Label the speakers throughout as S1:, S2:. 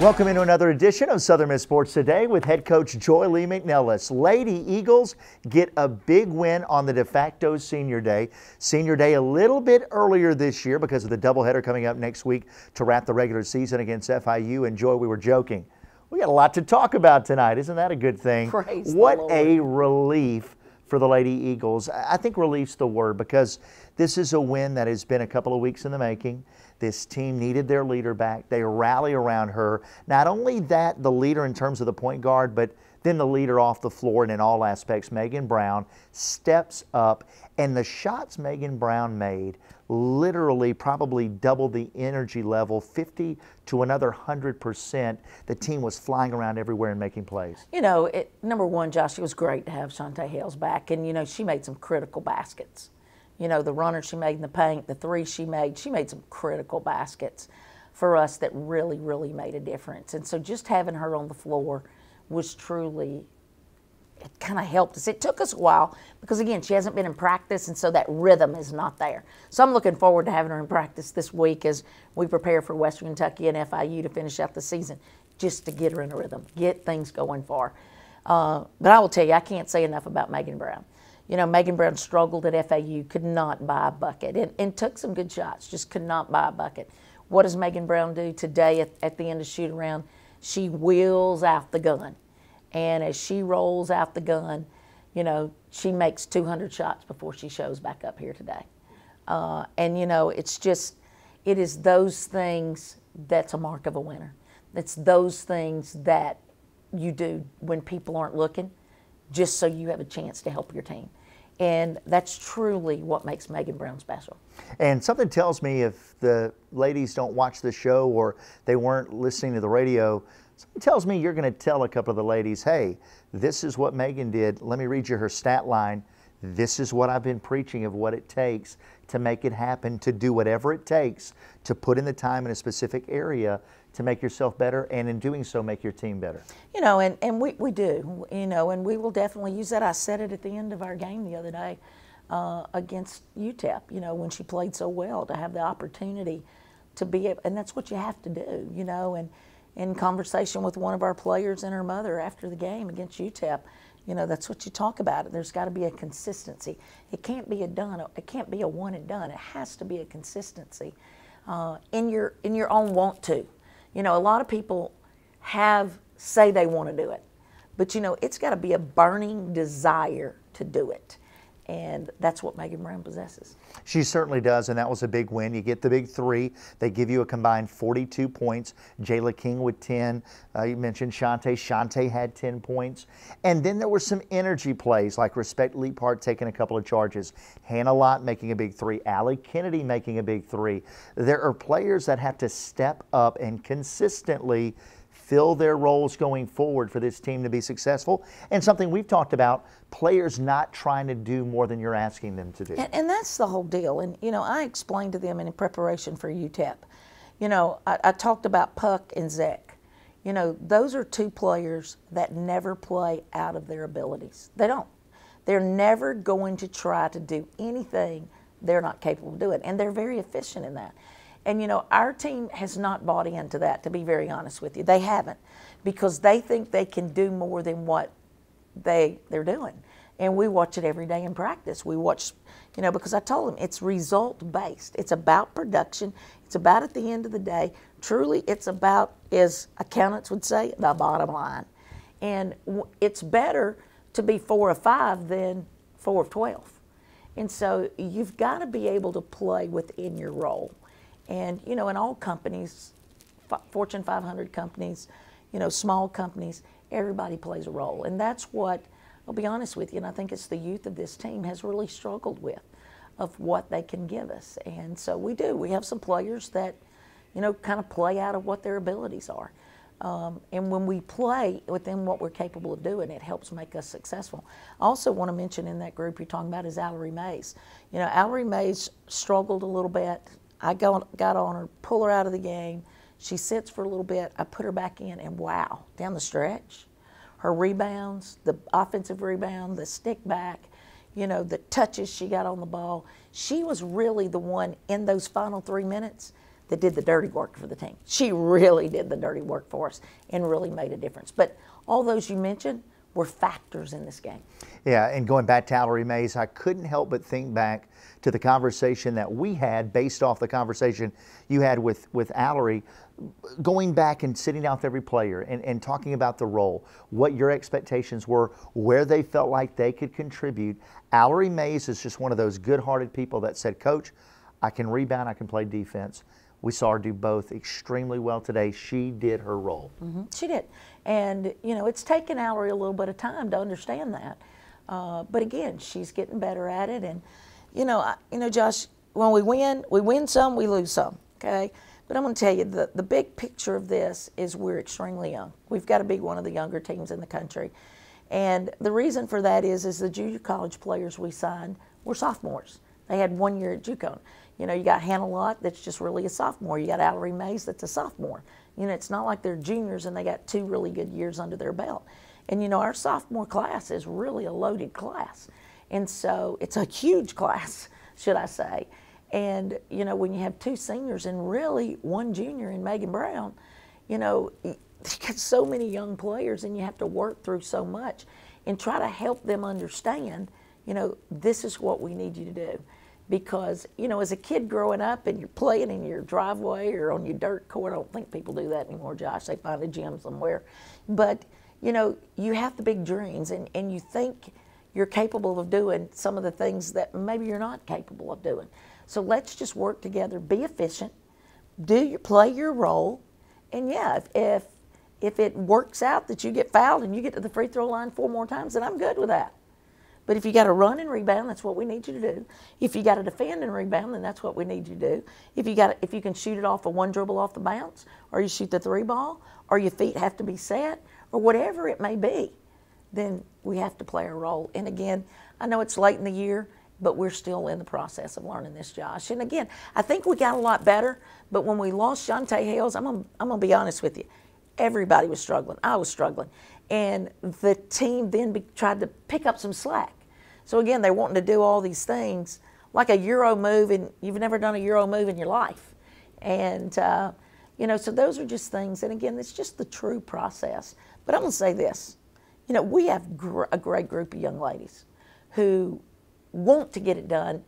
S1: Welcome into another edition of Southern Miss Sports Today with head coach Joy Lee McNelis. Lady Eagles get a big win on the de facto senior day. Senior day a little bit earlier this year because of the doubleheader coming up next week to wrap the regular season against FIU. And Joy, we were joking. We got a lot to talk about tonight. Isn't that a good thing?
S2: Praise the
S1: What
S2: Lord.
S1: a relief for the Lady Eagles. I think relief's the word because this is a win that has been a couple of weeks in the making. This team needed their leader back. They rally around her. Not only that, the leader in terms of the point guard, but then the leader off the floor and in all aspects, Megan Brown, steps up. And the shots Megan Brown made literally probably doubled the energy level, 50 to another 100%. The team was flying around everywhere and making plays.
S2: You know, number one, Josh, it was great to have Shantae Hales back. And, you know, she made some critical baskets. You know, the runner she made in the paint, the three she made some critical baskets for us that really, really made a difference. And so just having her on the floor was truly, it kind of helped us. It took us a while because, again, she hasn't been in practice, and so that rhythm is not there. So I'm looking forward to having her in practice this week as we prepare for Western Kentucky and FIU to finish out the season, just to get her in a rhythm, get things going for her. But I will tell you, I can't say enough about Megan Brown. You know, Megan Brown struggled at FAU, could not buy a bucket, and took some good shots, just could not buy a bucket. What does Megan Brown do today at the end of shoot around? She wheels out the gun. And as she rolls out the gun, you know, she makes 200 shots before she shows back up here today. And, you know, it's just, it is those things that's a mark of a winner. It's those things that you do when people aren't looking, just so you have a chance to help your team. And that's truly what makes Megan Brown special.
S1: And something tells me if the ladies don't watch the show or they weren't listening to the radio, something tells me you're going to tell a couple of the ladies, hey, this is what Megan did. Let me read you her stat line. This is what I've been preaching of what it takes to make it happen, to do whatever it takes to put in the time in a specific area to make yourself better, and in doing so, make your team better.
S2: You know, and we do, you know, and we will definitely use that. I said it at the end of our game the other day against UTEP, you know, when she played so well, to have the opportunity to be able, and that's what you have to do, you know, and in conversation with one of our players and her mother after the game against UTEP, you know, that's what you talk about. There's got to be a consistency. It can't be it can't be a one and done. It has to be a consistency in your own want to. You know, a lot of people say they want to do it, but, you know, it's got to be a burning desire to do it. And that's what Megan Brown possesses.
S1: She certainly does, and that was a big win. You get the big three. They give you a combined 42 points. Jayla King with 10. You mentioned Shantae. Shantae had 10 points. And then there were some energy plays, like Respect Leaphart taking a couple of charges. Hannah Lott making a big three. Allie Kennedy making a big three. There are players that have to step up and consistently fill their roles going forward for this team to be successful. And something we've talked about, players not trying to do more than you're asking them to do.
S2: And that's the whole deal. And, you know, I explained to them in preparation for UTEP. You know, I talked about Puck and Zek. You know, those are two players that never play out of their abilities. They don't. They're never going to try to do anything they're not capable of doing. And they're very efficient in that. And, you know, our team has not bought into that, to be very honest with you. They haven't, because they think they can do more than what they're doing. And we watch it every day in practice. We watch, you know, because I told them it's result-based. It's about production. It's about, at the end of the day, truly it's about, as accountants would say, the bottom line. And it's better to be 4 of 5 than 4 of 12. And so you've got to be able to play within your role. And, you know, in all companies, Fortune 500 companies, you know, small companies, everybody plays a role. And that's what, I'll be honest with you, and I think it's the youth of this team has really struggled with, of what they can give us. And so we do. We have some players that, you know, kind of play out of what their abilities are. And when we play within what we're capable of doing, it helps make us successful. I also want to mention in that group you're talking about is Allery Mays. You know, Allery Mays struggled a little bit. I got on her, pull her out of the game. She sits for a little bit. I put her back in, and wow, down the stretch, her rebounds, the offensive rebound, the stick back, you know, the touches she got on the ball. She was really the one in those final 3 minutes that did the dirty work for the team. She really did the dirty work for us and really made a difference. But all those you mentioned were factors in this game.
S1: Yeah, and going back to Allery Mays, I couldn't help but think back to the conversation that we had based off the conversation you had with Allery, going back and sitting down with every player and talking about the role, what your expectations were, where they felt like they could contribute. Allery Mays is just one of those good-hearted people that said, Coach, I can rebound, I can play defense. We saw her do both extremely well today. She did her role.
S2: She did. And, you know, it's taken Allery a little bit of time to understand that. But again, she's getting better at it. And, you know, Josh, when we win some, we lose some, okay? But I'm going to tell you, the big picture of this is we're extremely young. We've got to be one of the younger teams in the country. And the reason for that is the junior college players we signed were sophomores. They had 1 year at JUCO. You know, you got Hannah Lott, that's just really a sophomore. You got Allery Mays, that's a sophomore. You know, it's not like they're juniors and they got 2 really good years under their belt. And, you know, our sophomore class is really a loaded class. And so it's a huge class, should I say. And, you know, when you have 2 seniors and really 1 junior in Megan Brown, you know, you got so many young players and you have to work through so much and try to help them understand, you know, this is what we need you to do. Because, you know, as a kid growing up and you're playing in your driveway or on your dirt court, I don't think people do that anymore, Josh. They find a gym somewhere. But, you know, you have the big dreams and you think you're capable of doing some of the things that maybe you're not capable of doing. So let's just work together, be efficient, play your role, and yeah, if it works out that you get fouled and you get to the free throw line 4 more times, then I'm good with that. But if you got to run and rebound, that's what we need you to do. If you got to defend and rebound, then that's what we need you to do. If you can shoot it off a 1 dribble off the bounce, or you shoot the 3 ball, or your feet have to be set, or whatever it may be, then we have to play a role. And again, I know it's late in the year, but we're still in the process of learning this, Josh. And again, I think we got a lot better, but when we lost Shantae Hales, I'm gonna be honest with you, everybody was struggling. I was struggling. And the team then tried to pick up some slack. So again, they're wanting to do all these things like a Euro move, and you've never done a Euro move in your life. And, you know, so those are just things, and again, it's just the true process. But I'm gonna say this, you know, we have a great group of young ladies who want to get it done.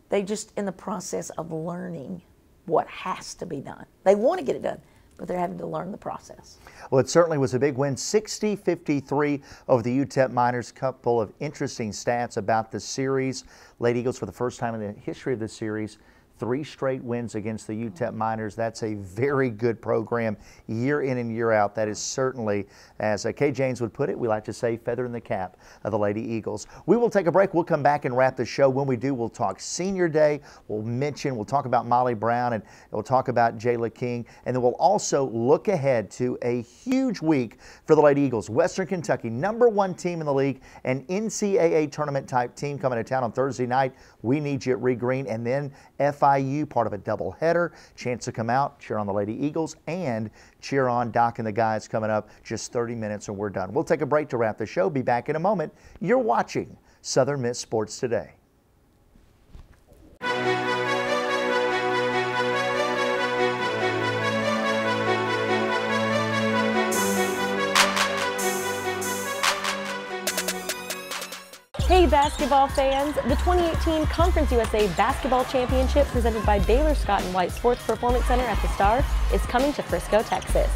S2: They just in the process of learning what has to be done. They want to get it done, but they're having to learn the process.
S1: Well, it certainly was a big win, 60-53 over the UTEP Miners. Couple of interesting stats about the series. Lady Eagles, for the first time in the history of the series, 3 straight wins against the UTEP Miners. That's a very good program year in and year out. That is certainly, as Kay James would put it, we like to say, feather in the cap of the Lady Eagles. We will take a break. We'll come back and wrap the show. When we do, we'll talk Senior Day. We'll talk about Molly Brown, and we'll talk about Jayla King. And then we'll also look ahead to a huge week for the Lady Eagles. Western Kentucky, #1 team in the league, an NCAA tournament type team coming to town on Thursday night. We need you at Reed Green. And then FIU, part of a doubleheader. Chance to come out, cheer on the Lady Eagles, and cheer on Doc and the guys coming up. Just 30 minutes and we're done. We'll take a break to wrap the show. Be back in a moment. You're watching Southern Miss Sports Today.
S3: Hey basketball fans, the 2018 Conference USA Basketball Championship presented by Baylor Scott & White Sports Performance Center at the Star is coming to Frisco, Texas.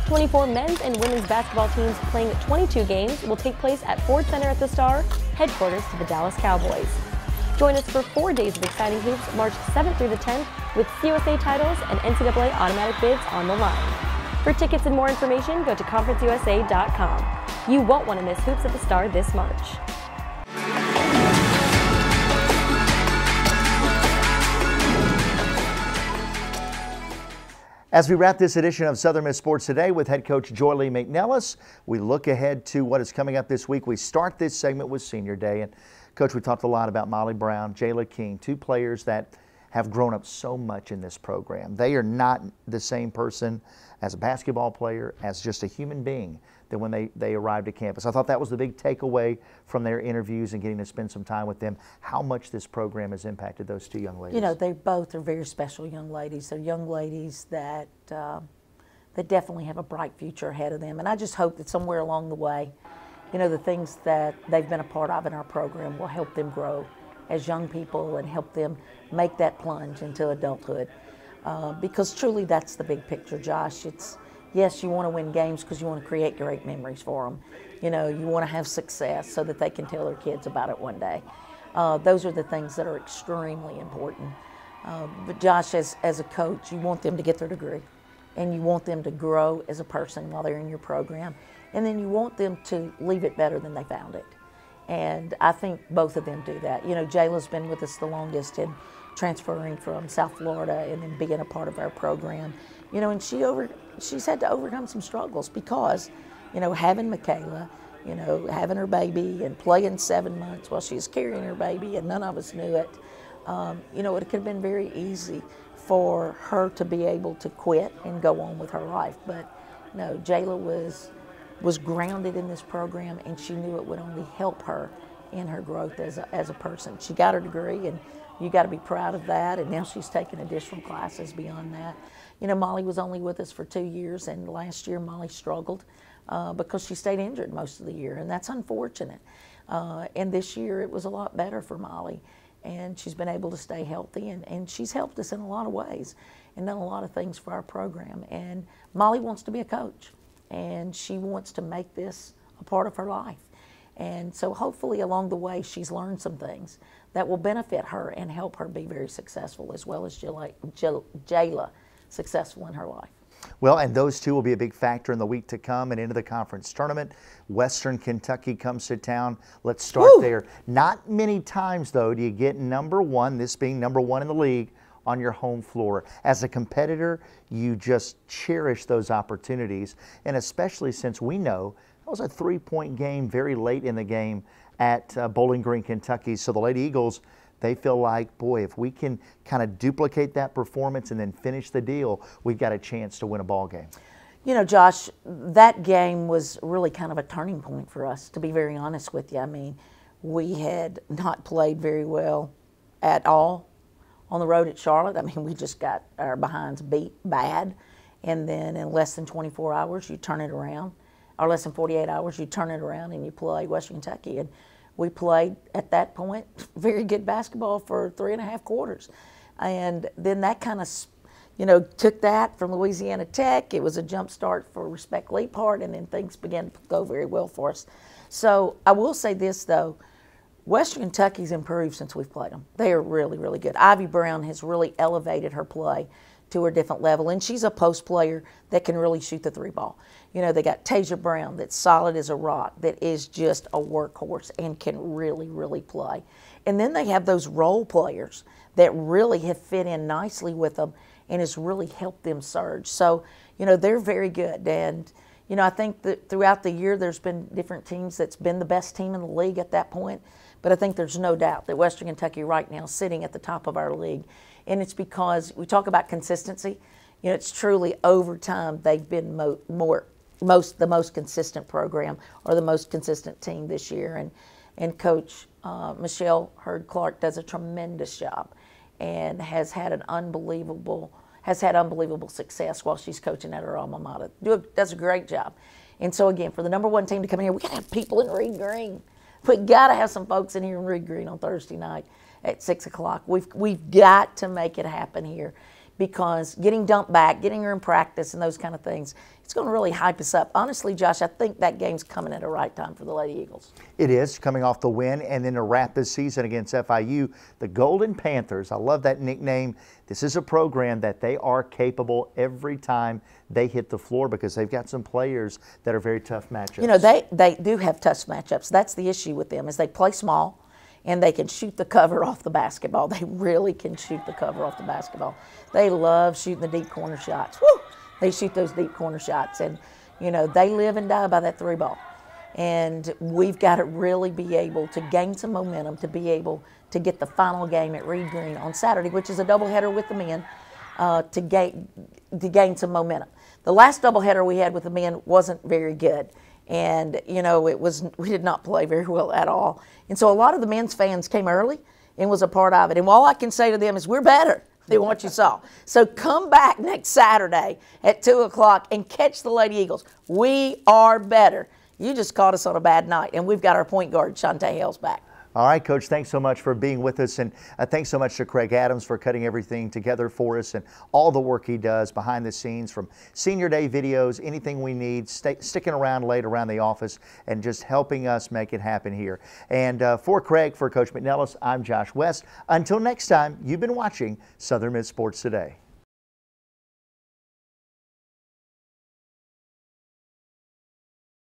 S3: 24 men's and women's basketball teams playing 22 games will take place at Ford Center at the Star, headquarters to the Dallas Cowboys. Join us for 4 days of exciting hoops March 7th through the 10th with CUSA titles and NCAA automatic bids on the line. For tickets and more information, go to conferenceusa.com. You won't want to miss hoops at the Star this March.
S1: As we wrap this edition of Southern Miss Sports Today with head coach Joy Lee McNelis, we look ahead to what is coming up this week. We start this segment with Senior Day. And Coach, we talked a lot about Molly Brown, Jayla King, 2 players that have grown up so much in this program. They are not the same person as a basketball player, as just a human being, than when they arrived at campus. I thought that was the big takeaway from their interviews and getting to spend some time with them, how much this program has impacted those two young ladies.
S2: You know, they both are very special young ladies. They're young ladies that they definitely have a bright future ahead of them. And I just hope that somewhere along the way, you know, the things that they've been a part of in our program will help them grow as young people and help them make that plunge into adulthood. Because truly that's the big picture, Josh. It's, yes, you want to win games because you want to create great memories for them. You know, you want to have success so that they can tell their kids about it one day. Those are the things that are extremely important. But Josh, as a coach, you want them to get their degree, and you want them to grow as a person while they're in your program, and then you want them to leave it better than they found it. And I think both of them do that. You know, Jayla's been with us the longest in transferring from South Florida and then being a part of our program. You know, and she's had to overcome some struggles because, you know, having Michaela, you know, having her baby and playing 7 months while she was carrying her baby and none of us knew it, you know, it could have been very easy for her to be able to quit and go on with her life. But no, Jayla was grounded in this program, and she knew it would only help her in her growth as a person. She got her degree, and you got to be proud of that, and now she's taking additional classes beyond that. You know, Molly was only with us for 2 years, and last year Molly struggled because she stayed injured most of the year, and that's unfortunate. And this year it was a lot better for Molly, and she's been able to stay healthy, and she's helped us in a lot of ways and done a lot of things for our program. And Molly wants to be a coach, and she wants to make this a part of her life. And so hopefully along the way she's learned some things that will benefit her and help her be very successful, as well as Jayla successful in her life.
S1: Well, and those two will be a big factor in the week to come and into the conference tournament. Western Kentucky comes to town. Let's start there. Not many times, though, do you get number one, this being number one in the league, on your home floor. As a competitor, you just cherish those opportunities, and especially since we know that was a 3-point game very late in the game at Bowling Green, Kentucky. So the Lady Eagles, they feel like, boy, if we can kind of duplicate that performance and then finish the deal, we've got a chance to win a ball game.
S2: You know, Josh, that game was really kind of a turning point for us, to be very honest with you. I mean, we had not played very well at all on the road at Charlotte. I mean, we just got our behinds beat bad, and then in less than 24 hours, you turn it around, or less than 48 hours, you turn it around and you play Western Kentucky. And we played, at that point, very good basketball for 3.5 quarters. And then that kind of, you know, took that from Louisiana Tech. It was a jump start for Respect Leapart, and then things began to go very well for us. So I will say this, though. Western Kentucky's improved since we've played them. They are really, really good. Ivy Brown has really elevated her play to a different level, and she's a post player that can really shoot the 3 ball. You know, they got Tasia Brown that's solid as a rock, that is just a workhorse and can really, really play. And then they have those role players that really have fit in nicely with them and has really helped them surge. So, you know, they're very good. And, you know, I think that throughout the year there's been different teams that's been the best team in the league at that point. But I think there's no doubt that Western Kentucky right now is sitting at the top of our league. And it's because we talk about consistency. You know, it's truly over time they've been the most consistent program, or the most consistent team this year. And Coach Michelle Hurd-Clark does a tremendous job and has had unbelievable success while she's coaching at her alma mater. Does a great job. And so again, for the number one team to come in here, we got to have people in Reed Green. We got to have some folks in here in Reed Green on Thursday night at 6 o'clock. We've got to make it happen here, because getting dumped back, getting her in practice and those kind of things, it's going to really hype us up. Honestly, Josh, I think that game's coming at the right time for the Lady Eagles.
S1: It is, coming off the win, and then to wrap this season against FIU, the Golden Panthers. I love that nickname. This is a program that they are capable every time they hit the floor, because they've got some players that are very tough matchups.
S2: You know, they do have tough matchups. That's the issue with them, is they play small and they can shoot the cover off the basketball. They really can shoot the cover off the basketball. They love shooting the deep corner shots. Woo! They shoot those deep corner shots, and, you know, they live and die by that 3 ball. And we've got to really be able to gain some momentum to be able to get the final game at Reed Green on Saturday, which is a doubleheader with the men, to gain some momentum. The last doubleheader we had with the men wasn't very good. And, you know, we did not play very well at all. And so a lot of the men's fans came early and was a part of it. And all I can say to them is, we're better than what you saw. So come back next Saturday at 2 o'clock and catch the Lady Eagles. We are better. You just caught us on a bad night, and we've got our point guard, Shantae Hales, back.
S1: All right, Coach, thanks so much for being with us, and thanks so much to Craig Adams for cutting everything together for us and all the work he does behind the scenes, from Senior Day videos, anything we need, sticking around late around the office and just helping us make it happen here. And for Craig, for Coach McNelis, I'm Josh West. Until next time, you've been watching Southern Miss Sports Today.